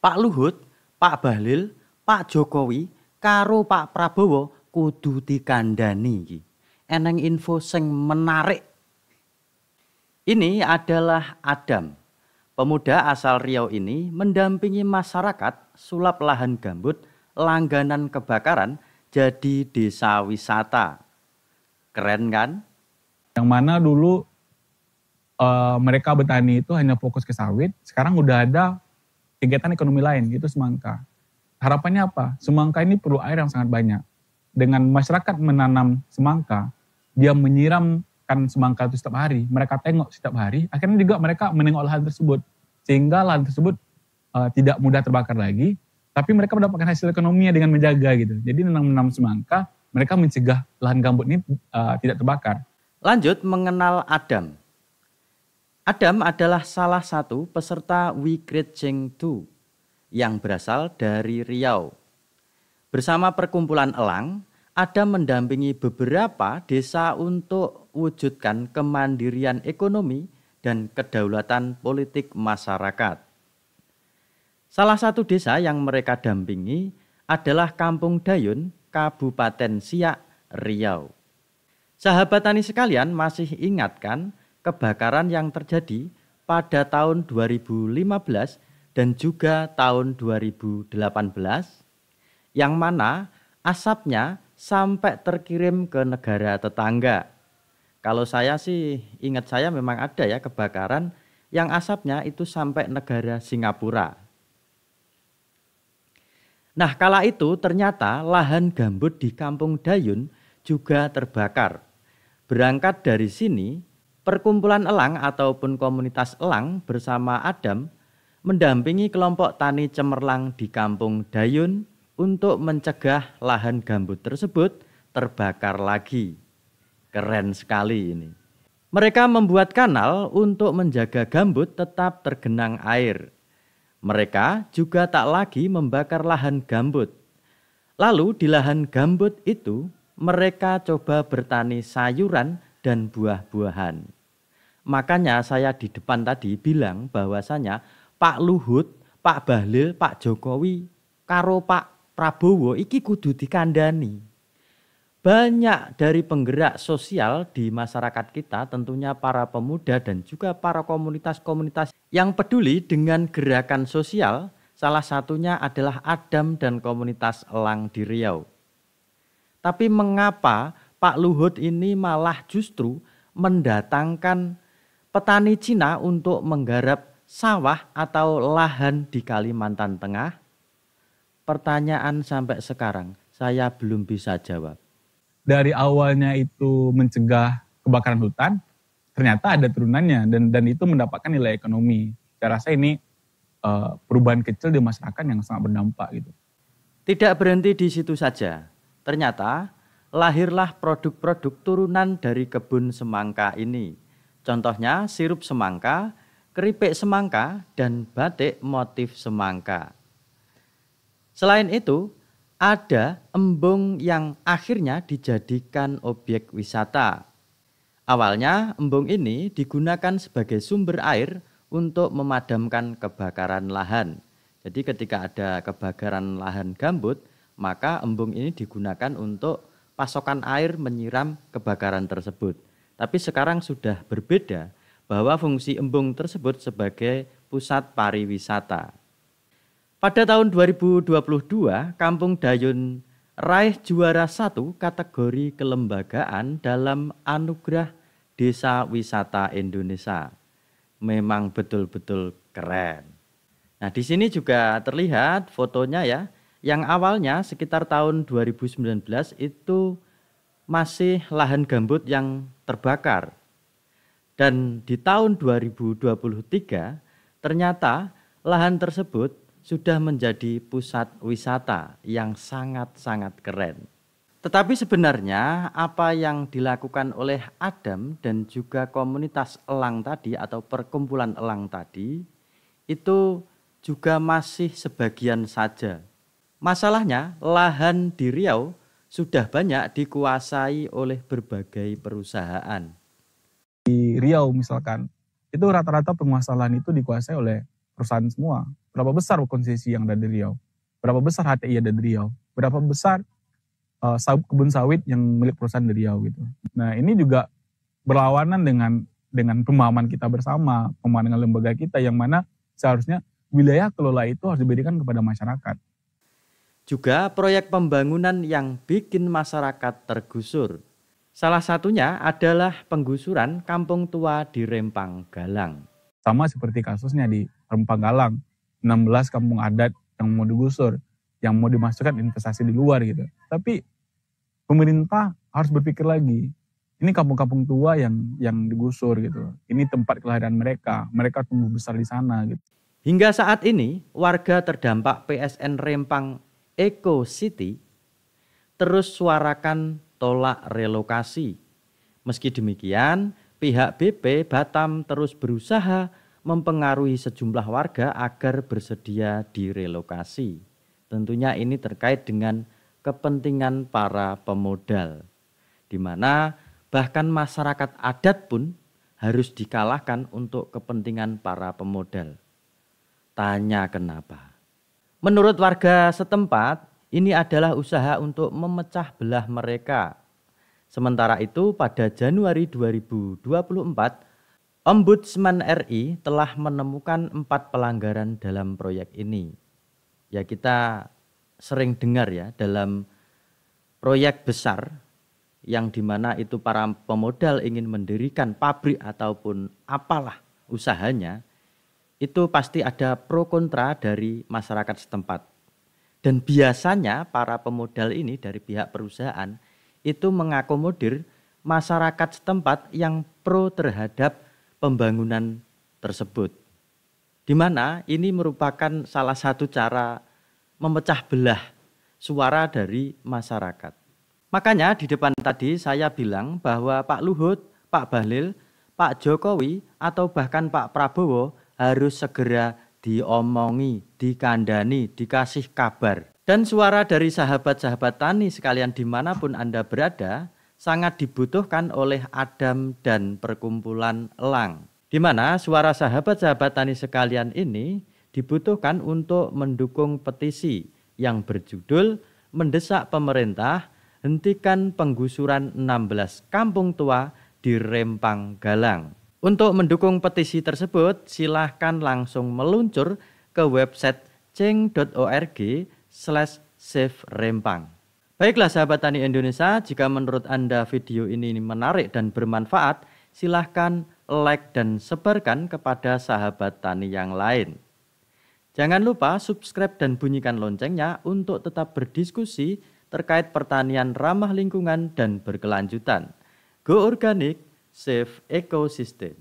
Pak Luhut, Pak Bahlil, Pak Jokowi karo Pak Prabowo kudu dikandani iki. Eneng info sing menarik. Ini adalah Adam. Pemuda asal Riau ini mendampingi masyarakat sulap lahan gambut langganan kebakaran jadi desa wisata. Keren kan? Yang mana dulu mereka bertani itu hanya fokus ke sawit, sekarang udah ada kegiatan ekonomi lain, yaitu semangka. Harapannya apa? Semangka ini perlu air yang sangat banyak. Dengan masyarakat menanam semangka, dia menyiramkan semangka itu setiap hari, mereka tengok setiap hari, akhirnya juga mereka menengok lahan tersebut. Sehingga lahan tersebut tidak mudah terbakar lagi, tapi mereka mendapatkan hasil ekonominya dengan menjaga gitu. Jadi dengan menanam semangka, mereka mencegah lahan gambut ini tidak terbakar. Lanjut mengenal Adam. Adam adalah salah satu peserta We Create Change 2 yang berasal dari Riau. Bersama perkumpulan Elang, Adam mendampingi beberapa desa untuk wujudkan kemandirian ekonomi dan kedaulatan politik masyarakat. Salah satu desa yang mereka dampingi adalah Kampung Dayun, Kabupaten Siak, Riau. Sahabat tani sekalian masih ingatkan kebakaran yang terjadi pada tahun 2015 dan juga tahun 2018 yang mana asapnya sampai terkirim ke negara tetangga. Kalau saya sih ingat saya memang ada ya kebakaran yang asapnya itu sampai negara Singapura. Nah, kala itu ternyata lahan gambut di Kampung Dayun juga terbakar. Berangkat dari sini, perkumpulan elang ataupun komunitas elang bersama Adam mendampingi kelompok tani cemerlang di Kampung Dayun untuk mencegah lahan gambut tersebut terbakar lagi. Keren sekali ini. Mereka membuat kanal untuk menjaga gambut tetap tergenang air. Mereka juga tak lagi membakar lahan gambut. Lalu di lahan gambut itu mereka coba bertani sayuran dan buah-buahan. Makanya saya di depan tadi bilang bahwasanya Pak Luhut, Pak Bahlil, Pak Jokowi karo Pak Prabowo iki kudu dikandani. Banyak dari penggerak sosial di masyarakat kita, tentunya para pemuda dan juga para komunitas-komunitas yang peduli dengan gerakan sosial, salah satunya adalah Adam dan komunitas Elang di Riau. Tapi mengapa Pak Luhut ini malah justru mendatangkan petani Cina untuk menggarap sawah atau lahan di Kalimantan Tengah? Pertanyaan sampai sekarang saya belum bisa jawab. Dari awalnya itu mencegah kebakaran hutan, ternyata ada turunannya dan itu mendapatkan nilai ekonomi. Saya rasa ini perubahan kecil di masyarakat yang sangat berdampak gitu. Tidak berhenti di situ saja. Ternyata lahirlah produk-produk turunan dari kebun semangka ini. Contohnya sirup semangka, keripik semangka, dan batik motif semangka. Selain itu, ada embung yang akhirnya dijadikan objek wisata. Awalnya embung ini digunakan sebagai sumber air untuk memadamkan kebakaran lahan. Jadi ketika ada kebakaran lahan gambut, maka embung ini digunakan untuk pasokan air menyiram kebakaran tersebut. Tapi sekarang sudah berbeda bahwa fungsi embung tersebut sebagai pusat pariwisata. Pada tahun 2022, Kampung Dayun raih juara 1 kategori kelembagaan dalam Anugerah Desa Wisata Indonesia. Memang betul-betul keren. Nah, di sini juga terlihat fotonya ya, yang awalnya sekitar tahun 2019 itu masih lahan gambut yang terbakar. Dan di tahun 2023 ternyata lahan tersebut sudah menjadi pusat wisata yang sangat-sangat keren. Tetapi sebenarnya apa yang dilakukan oleh Adam dan juga komunitas elang tadi atau perkumpulan elang tadi itu juga masih sebagian saja. Masalahnya lahan di Riau sudah banyak dikuasai oleh berbagai perusahaan. Di Riau misalkan, itu rata-rata penguasaan lahan itu dikuasai oleh perusahaan semua. Berapa besar konsesi yang ada di Riau? Berapa besar HTI ada di Riau? Berapa besar kebun sawit yang milik perusahaan di Riau gitu. Nah ini juga berlawanan dengan pemahaman kita bersama, pemahaman dengan lembaga kita yang mana seharusnya wilayah kelola itu harus diberikan kepada masyarakat. Juga proyek pembangunan yang bikin masyarakat tergusur. Salah satunya adalah penggusuran kampung tua di Rempang Galang. Sama seperti kasusnya di Rempang Galang, 16 kampung adat yang mau digusur, yang mau dimasukkan investasi di luar gitu. Tapi pemerintah harus berpikir lagi. Ini kampung-kampung tua yang digusur gitu. Ini tempat kelahiran mereka tumbuh besar di sana gitu. Hingga saat ini, warga terdampak PSN Rempang Eco City terus suarakan tolak relokasi. Meski demikian, pihak BP Batam terus berusaha mempengaruhi sejumlah warga agar bersedia direlokasi. Tentunya ini terkait dengan kepentingan para pemodal, di mana bahkan masyarakat adat pun harus dikalahkan untuk kepentingan para pemodal. Tanya kenapa? Menurut warga setempat, ini adalah usaha untuk memecah belah mereka. Sementara itu pada Januari 2024, Ombudsman RI telah menemukan 4 pelanggaran dalam proyek ini. Ya kita sering dengar ya dalam proyek besar yang dimana itu para pemodal ingin mendirikan pabrik ataupun apalah usahanya, itu pasti ada pro kontra dari masyarakat setempat. Dan biasanya para pemodal ini dari pihak perusahaan itu mengakomodir masyarakat setempat yang pro terhadap pembangunan tersebut. Di mana ini merupakan salah satu cara memecah belah suara dari masyarakat. Makanya di depan tadi saya bilang bahwa Pak Luhut, Pak Bahlil, Pak Jokowi atau bahkan Pak Prabowo harus segera diomongi, dikandani, dikasih kabar. Dan suara dari sahabat-sahabat tani sekalian dimanapun Anda berada sangat dibutuhkan oleh Adam dan perkumpulan Elang. Di mana suara sahabat-sahabat tani sekalian ini dibutuhkan untuk mendukung petisi yang berjudul mendesak pemerintah hentikan penggusuran 16 kampung tua di Rempang Galang. Untuk mendukung petisi tersebut, silahkan langsung meluncur ke website ceng.org/saverempang. Baiklah sahabat tani Indonesia, jika menurut Anda video ini menarik dan bermanfaat, silahkan like dan sebarkan kepada sahabat tani yang lain. Jangan lupa subscribe dan bunyikan loncengnya untuk tetap berdiskusi terkait pertanian ramah lingkungan dan berkelanjutan. Go organic, save ecosystem.